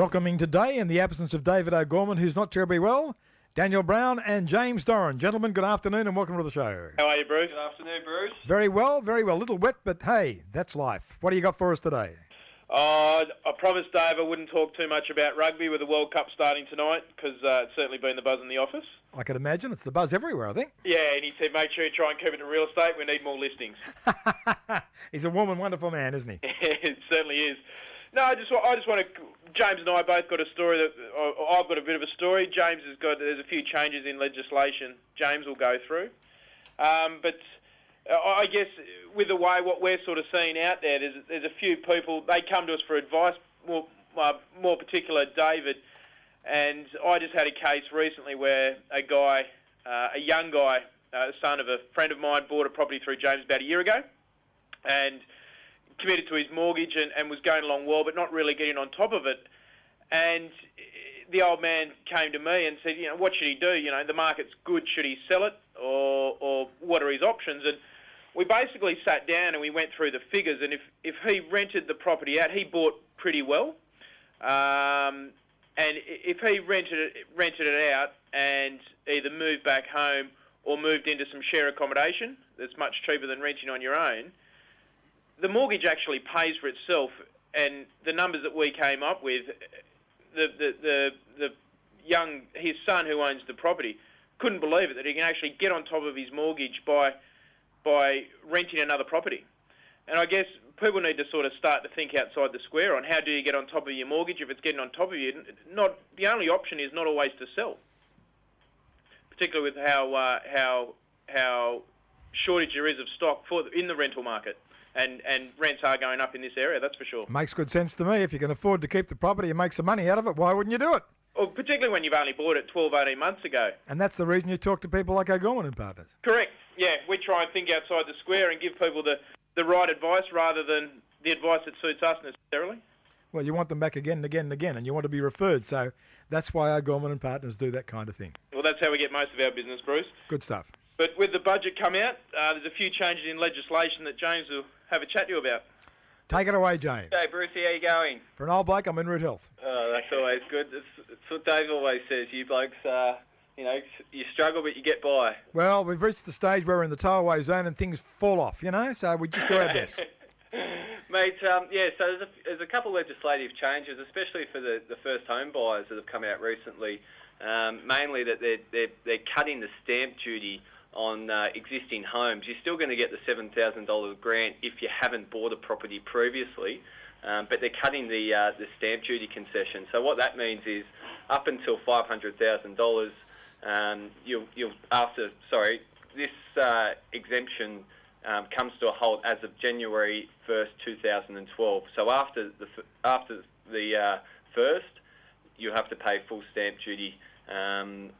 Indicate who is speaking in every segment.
Speaker 1: Welcoming today, in the absence of David O'Gorman, who's not terribly well, Daniel Brown and James Doran. Gentlemen, good afternoon and welcome to the show.
Speaker 2: How are you, Bruce?
Speaker 3: Good afternoon, Bruce.
Speaker 1: Very well, very well. A little wet, but hey, that's life. What do you got for us today?
Speaker 2: I promised Dave I wouldn't talk too much about rugby with the World Cup starting tonight because it's certainly been the buzz in the office.
Speaker 1: I can imagine. It's the buzz everywhere, I think.
Speaker 2: Yeah, and he said make sure you try and keep it to real estate. We need more listings.
Speaker 1: He's a warm and wonderful man, isn't he?
Speaker 2: It certainly is. No, I just want to... James and I both got a story that... I've got a bit of a story. James has got... There's a few changes in legislation James will go through. But I guess with the way what we're sort of seeing out there, there's a few people, they come to us for advice, more particular David, and I just had a case recently where a guy, a young guy, son of a friend of mine, bought a property through James about a year ago, and committed to his mortgage and was going along well, but not really getting on top of it. And the old man came to me and said, what should he do? The market's good. Should he sell it or what are his options? And we basically sat down and we went through the figures. And if he rented the property out, he bought pretty well. And if he rented it out and either moved back home or moved into some share accommodation that's much cheaper than renting on your own, the mortgage actually pays for itself. And the numbers that we came up with, his son who owns the property couldn't believe it, that he can actually get on top of his mortgage by renting another property. And I guess people need to sort of start to think outside the square on how do you get on top of your mortgage if it's getting on top of you. The only option is not always to sell, particularly with how shortage there is of stock in the rental market. And rents are going up in this area, that's for sure.
Speaker 1: Makes good sense to me. If you can afford to keep the property and make some money out of it, why wouldn't you do it?
Speaker 2: Well, particularly when you've only bought it 12, 18 months ago.
Speaker 1: And that's the reason you talk to people like O'Gorman and Partners.
Speaker 2: Correct. Yeah, we try and think outside the square and give people the right advice rather than the advice that suits us necessarily.
Speaker 3: Well, you want them back again and again and again, and you want to be referred. So that's why O'Gorman and Partners do that kind of thing.
Speaker 2: Well, that's how we get most of our business, Bruce.
Speaker 3: Good stuff.
Speaker 2: But with the budget come out, there's a few changes in legislation that James will have a chat to you about.
Speaker 1: Take it away, James.
Speaker 4: Hey, Brucey, how you going?
Speaker 1: For an old bloke, I'm in rude health.
Speaker 4: Oh, that's always good. It's what Dave always says. You blokes, you struggle, but you get by.
Speaker 1: Well, we've reached the stage where we're in the tow-away zone and things fall off, so we just do our best.
Speaker 4: Mate, so there's a couple of legislative changes, especially for the first home buyers that have come out recently. Mainly that they're cutting the stamp duty on existing homes. You're still going to get the $7,000 grant if you haven't bought a property previously, but they're cutting the stamp duty concession. So what that means is up until $500,000, this exemption comes to a halt as of January 1st, 2012. So after the first, you have to pay full stamp duty on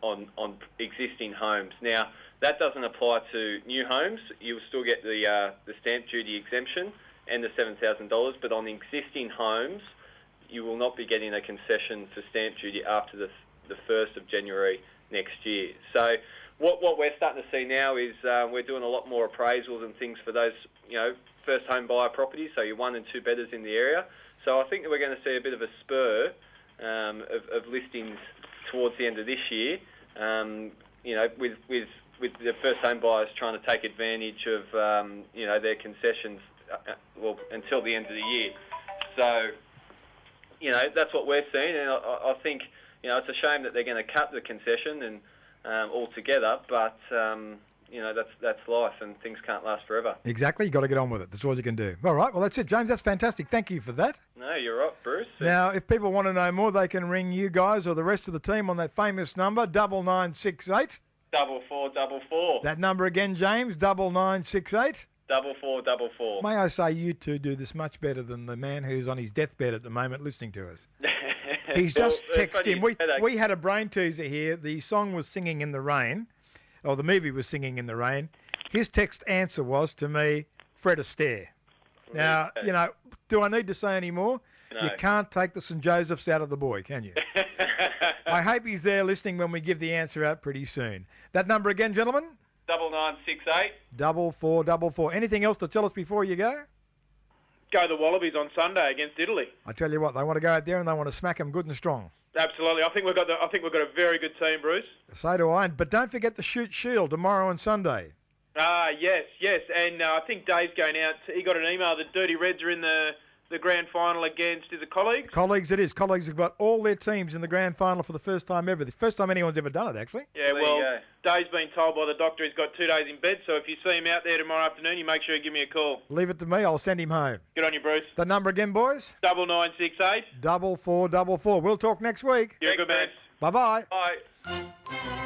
Speaker 4: existing homes. Now, that doesn't apply to new homes. You'll still get the stamp duty exemption and the $7,000, but on existing homes, you will not be getting a concession for stamp duty after the 1st of January next year. So what we're starting to see now is we're doing a lot more appraisals and things for those, first home buyer properties, so your one and two bedders in the area. So I think that we're going to see a bit of a spur of listings towards the end of this year, with the first home buyers trying to take advantage of, their concessions, until the end of the year. So, that's what we're seeing, and I think, it's a shame that they're going to cut the concession and altogether, but, that's life and things can't last forever.
Speaker 1: Exactly. You've got to get on with it. That's all you can do. All right. Well, that's it, James. That's fantastic. Thank you for that.
Speaker 4: No, you're right, Bruce.
Speaker 1: Now, if people want to know more, they can ring you guys or the rest of the team on that famous number, 9968.
Speaker 4: 4444.
Speaker 1: That number again, James, 9968.
Speaker 4: 4444.
Speaker 1: May I say you two do this much better than the man who's on his deathbed at the moment listening to us. He's just texted in. We had a brain teaser here. The song was Singing in the Rain, or the movie was Singing in the Rain. His text answer was to me, Fred Astaire. Now, do I need to say any more?
Speaker 4: No.
Speaker 1: You can't take the St. Joseph's out of the boy, can you? I hope he's there listening when we give the answer out pretty soon. That number again, gentlemen?
Speaker 4: 9968.
Speaker 1: 4444. Anything else to tell us before you go?
Speaker 2: go the Wallabies on Sunday against Italy.
Speaker 1: I tell you what, they want to go out there and they want to smack them good and strong.
Speaker 2: Absolutely. I think we've got a very good team, Bruce.
Speaker 1: So do I. But don't forget the Shoot Shield tomorrow and Sunday.
Speaker 2: Yes. And I think Dave's going out. He got an email that Dirty Reds are in the grand final against, is it Colleagues?
Speaker 1: Colleagues it is. Colleagues have got all their teams in the grand final for the first time ever. The first time anyone's ever done it, actually.
Speaker 2: Yeah, well, Dave's been told by the doctor he's got 2 days in bed, so if you see him out there tomorrow afternoon, you make sure you give me a call.
Speaker 1: Leave it to me. I'll send him home.
Speaker 2: Good on you, Bruce.
Speaker 1: The number again, boys?
Speaker 2: 9968
Speaker 1: 4444. We'll talk next week.
Speaker 2: You're a good man.
Speaker 1: Bye-bye.
Speaker 2: Bye.